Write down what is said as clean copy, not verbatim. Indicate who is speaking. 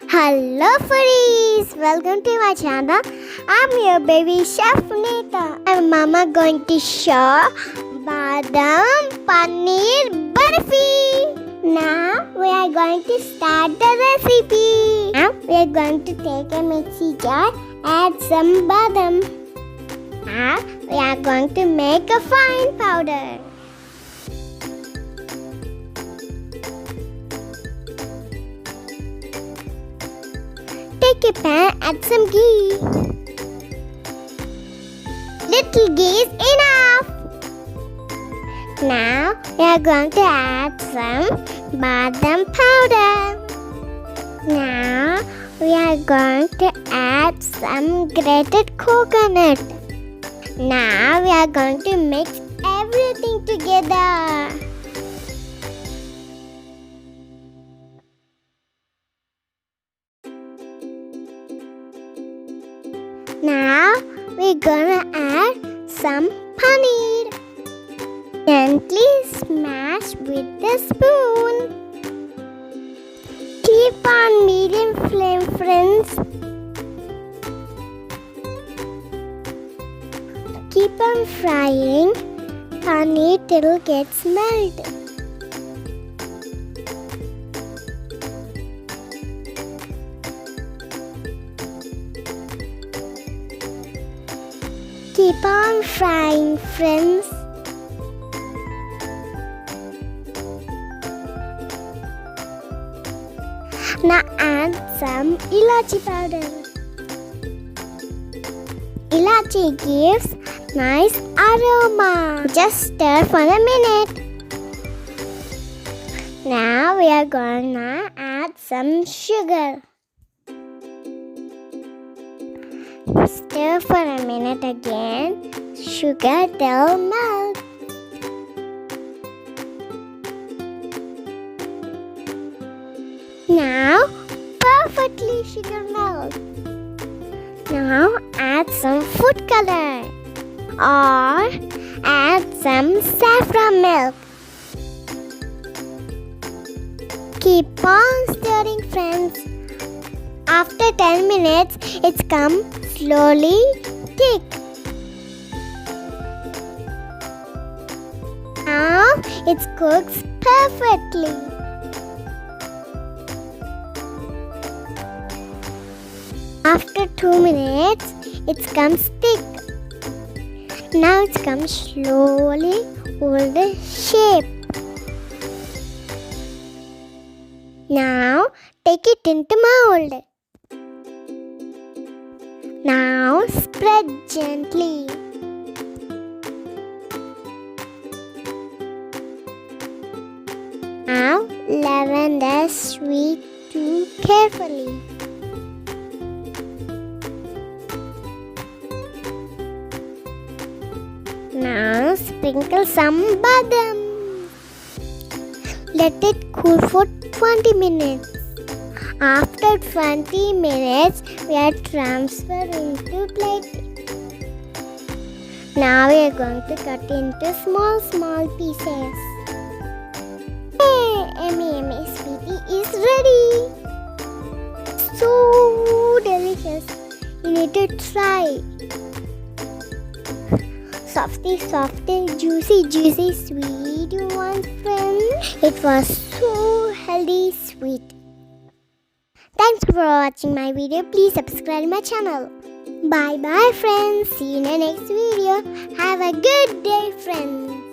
Speaker 1: Hello foodies! Welcome to my channel. I'm your baby chef Nehitha. And Mama going to show Badam Panner Burfi. Now we are going to start the recipe. Now we are going to take a mixie jar, add some badam. Now we are going to make a fine powder. Take a pan, add some ghee. Little ghee is enough. Now we are going to add some badam powder. Now we are going to add some grated coconut. Now we are going to mix everything together. Now we're gonna add some paneer. Gently smash with the spoon. Keep on medium flame, friends. Keep on frying paneer till it gets melted. Keep on frying, friends. Now add some ilachi powder. Ilachi gives nice aroma. Just stir for a minute. Now we are gonna add some sugar. Stir for a minute again. Sugar till melt. Now perfectly sugar melt. Now add some food color or add some saffron milk. Keep on stirring, friends. After 10 minutes, it's come slowly thick. Now it cooks perfectly. After 2 minutes, it comes thick. Now it comes slowly hold the shape. Now take it into mold. Now spread gently. Now leaven the sweet too carefully. Now sprinkle some badam. Let it cool for 20 minutes. After 20 minutes, we are transferred into plate. Now we are going to cut into small pieces. Hey, yummy sweetie is ready. So delicious. You need to try. Softy, juicy, sweet one, friend. It was so healthy, sweet. Thanks for watching my video. Please subscribe my channel. Bye bye, friends. See you in the next video. Have a good day, friends.